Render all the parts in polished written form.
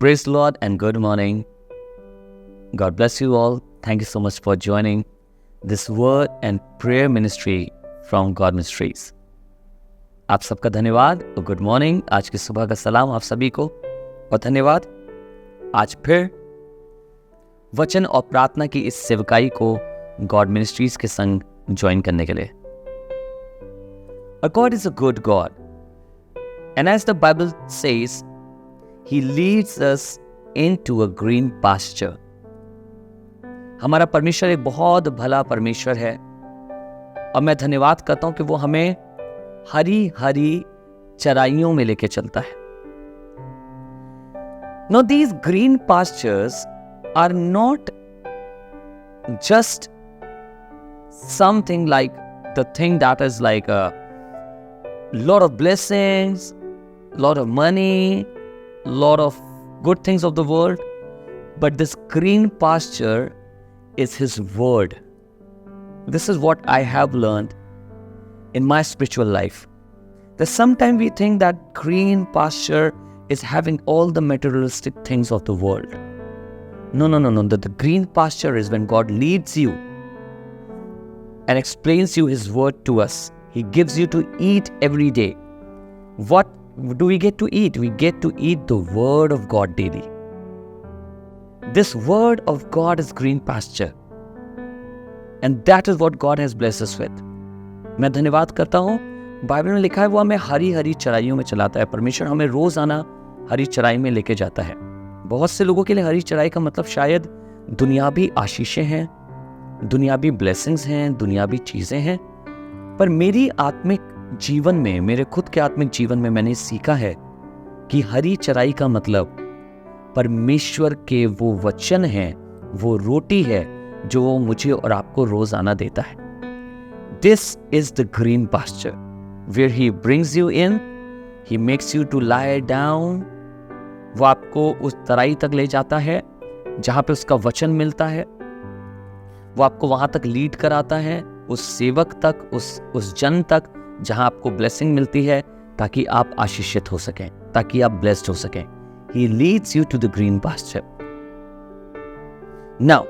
Praise the Lord and good morning. God bless you all. Thank you so much for joining this word and prayer ministry from God Ministries. आप सबका धन्यवाद और good morning. आज की सुबह का सलाम आप सभी को और धन्यवाद. आज फिर वचन और प्रार्थना की इस सेवकाई को गॉड मिनिस्ट्रीज के संग ज्वाइन करने के लिए. A God is a good God. And as the Bible says, He leads us into a green pasture. हमारा परमेश्वर एक बहुत भला परमेश्वर है और मैं धन्यवाद करता हूं कि वो हमें हरी हरी चराइयों में लेके चलता है. Now these green pastures are not just something like the thing that is like a lot of blessings, lot of money, lot of good things of the world, but this green pasture is His word. This is what I have learned in my spiritual life, that sometimes we think that green pasture is having all the materialistic things of the world. No. The green pasture is when God leads you and explains you His word to us. He gives you to eat every day. What do we get to eat? We get to eat the word of God daily. This word of God is green pasture. And that is what God has blessed us with. मैं धन्यवाद करता हूँ. Bible में लिखा है वो हमें हरी हरी चराइयों में चलाता है. परमेश्वर हमें रोजाना हरी चराई में लेके जाता है. बहुत से लोगों के लिए हरी चराई का मतलब शायद दुनियावी आशीषें हैं, दुनियावी ब्लेसिंग्स हैं, दुनियावी चीजें हैं. पर मेरी आत्मिक जीवन में, मेरे खुद के आत्मिक जीवन में मैंने सीखा है कि हरी चराई का मतलब परमेश्वर के वो वचन हैं, वो रोटी है जो वो मुझे और आपको रोजाना देता है. This is the green pasture where he brings you in, he makes you to lie down. वो आपको उस तराई तक ले जाता है जहां पे उसका वचन मिलता है. वो आपको वहां तक लीड कराता है, उस सेवक तक, उस जन तक जहां आपको ब्लेसिंग मिलती है, ताकि आप आशीषित हो सकें, ताकि आप ब्लेस्ड हो सकें. He leads you to the green pasture. Now,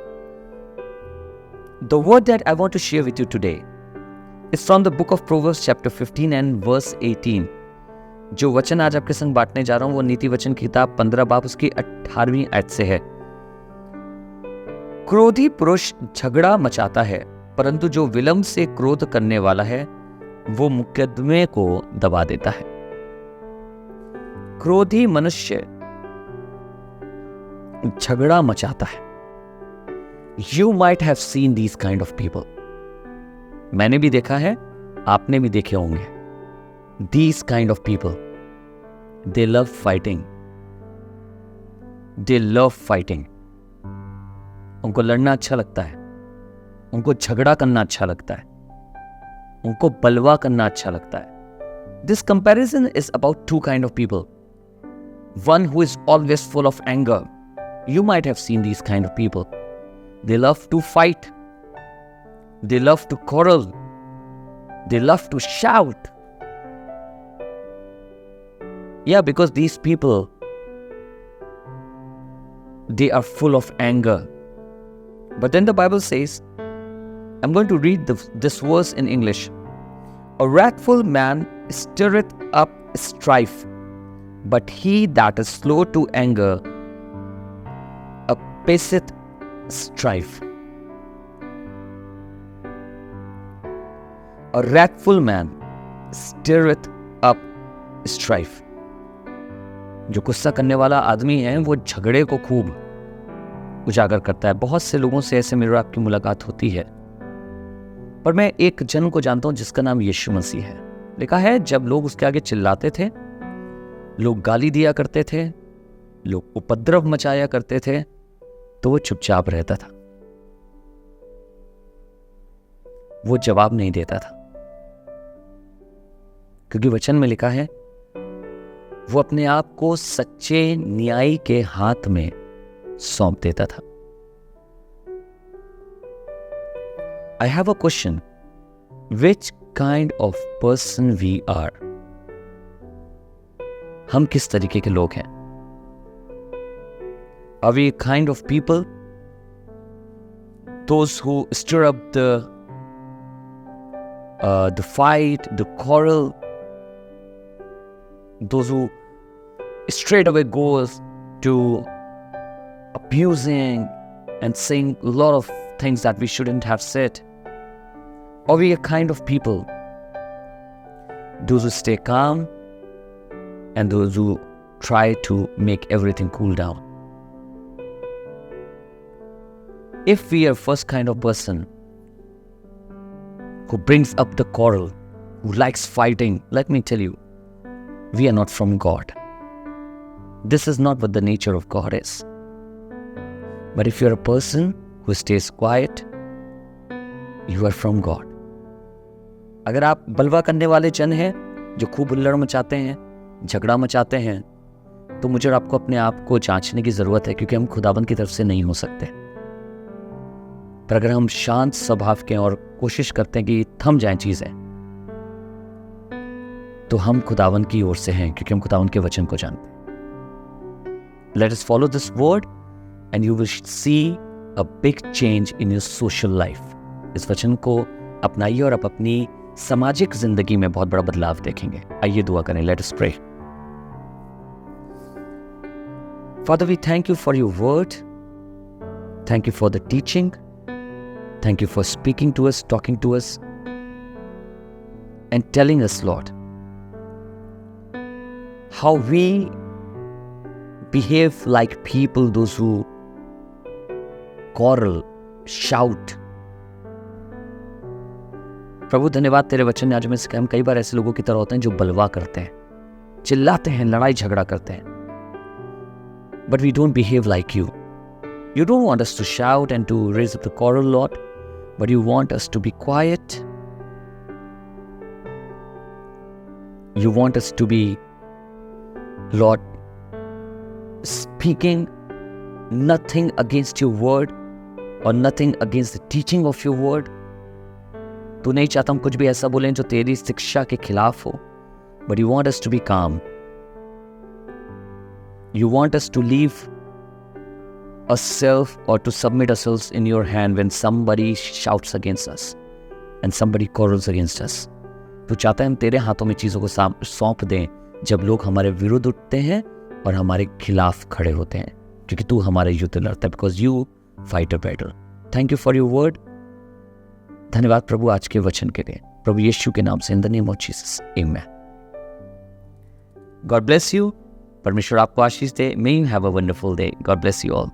the word that I want to share with you today is from the book of Proverbs chapter 15 and verse 18. जो वचन आज आपके संग बांटने जा रहा हूं वो नीति वचन की किताब 15 बाब उसकी 18वीं आयत से है. क्रोधी पुरुष झगड़ा मचाता है, परंतु जो विलंब से क्रोध करने वाला है वो मुकदमे को दबा देता है. क्रोधी मनुष्य झगड़ा मचाता है. You might have seen these kind of people. मैंने भी देखा है, आपने भी देखे होंगे. These kind of people, they love fighting. They love fighting. उनको लड़ना अच्छा लगता है, उनको झगड़ा करना अच्छा लगता है, उनको बलवा करना अच्छा लगता है. This comparison is about two kind of people. One who is always full of anger. You might have seen these kind of people. They love to fight. They love to quarrel. They love to shout. Yeah, because these people, they are full of anger. But then the Bible says, I'm going to read this verse in English. A wrathful man stirreth up strife, but he that is slow to anger apaceth strife. A wrathful man stirreth up strife. जो गुस्सा करने वाला आदमी है वो झगड़े को खूब उजागर करता है. बहुत से लोगों से ऐसे मेरी आपकी मुलाकात होती है, पर मैं एक जन को जानता हूं जिसका नाम यीशु मसीह है. लिखा है जब लोग उसके आगे चिल्लाते थे, लोग गाली दिया करते थे, लोग उपद्रव मचाया करते थे, तो वो चुपचाप रहता था. वो जवाब नहीं देता था, क्योंकि वचन में लिखा है वो अपने आप को सच्चे न्यायी के हाथ में सौंप देता था. I have a question. Which kind of person we are? हम किस तरीके के लोग हैं? Are we a kind of people, those who stir up the fight, the quarrel, those who straight away goes to abusing and saying a lot of things that we shouldn't have said? Or we a kind of people, those who stay calm and those who try to make everything cool down? If we are first kind of person who brings up the quarrel, who likes fighting, let me tell you, we are not from God. This is not what the nature of God is. But if you're a person who stays quiet, you are from God. अगर आप बलवा करने वाले जन हैं, जो खूब हुल्लड़ मचाते हैं, झगड़ा मचाते हैं, तो मुझे और आपको अपने आप को जांचने की जरूरत है, क्योंकि हम खुदाबंद की तरफ से नहीं हो सकते। पर अगर हम शांत स्वभाव के और कोशिश करते हैं कि थम जाएं चीजें, तो हम खुदावंद की ओर से हैं, क्योंकि हम खुदावंद के वचन को जानते हैं। Let us follow this word and you will see a big change in your social life. इस वचन को अपनाइए और आप अपनी सामाजिक जिंदगी में बहुत बड़ा बदलाव देखेंगे। आइए दुआ करें। Let us pray. Father, we thank you for your word. Thank you for the teaching. Thank you for speaking to us, talking to us, and telling us, Lord, how we behave like people, those who quarrel, shout. प्रभु धन्यवाद तेरे वचन ने आज हमें सिखाया। हम कई बार ऐसे लोगों की तरह होते हैं जो बलवा करते हैं, चिल्लाते हैं, लड़ाई झगड़ा करते हैं। But we don't behave like you. You don't want us to shout and to raise up the quarrel, Lord, but you want us to be quiet. You want us to be, Lord, speaking nothing against your word or nothing against the teaching of your word. तू नहीं चाहता हम कुछ भी ऐसा बोलें जो तेरी शिक्षा के खिलाफ हो, but you want us to be calm. You want us to leave ourselves or to submit ourselves in your hand when somebody shouts against us and somebody quarrels against us. तू चाहता है हम तेरे हाथों में चीज़ों को सौंप दें जब लोग हमारे विरुद्ध उठते हैं और हमारे खिलाफ खड़े होते हैं, क्योंकि तू हमारे युद्ध लड़ता है, because you fight a battle. Thank you for your word. धन्यवाद प्रभु आज के वचन के लिए, प्रभु यीशु के नाम से, in the name of Jesus. Amen. God bless you. परमेश्वर आपको आशीष दे. May you have a wonderful day. God bless you all.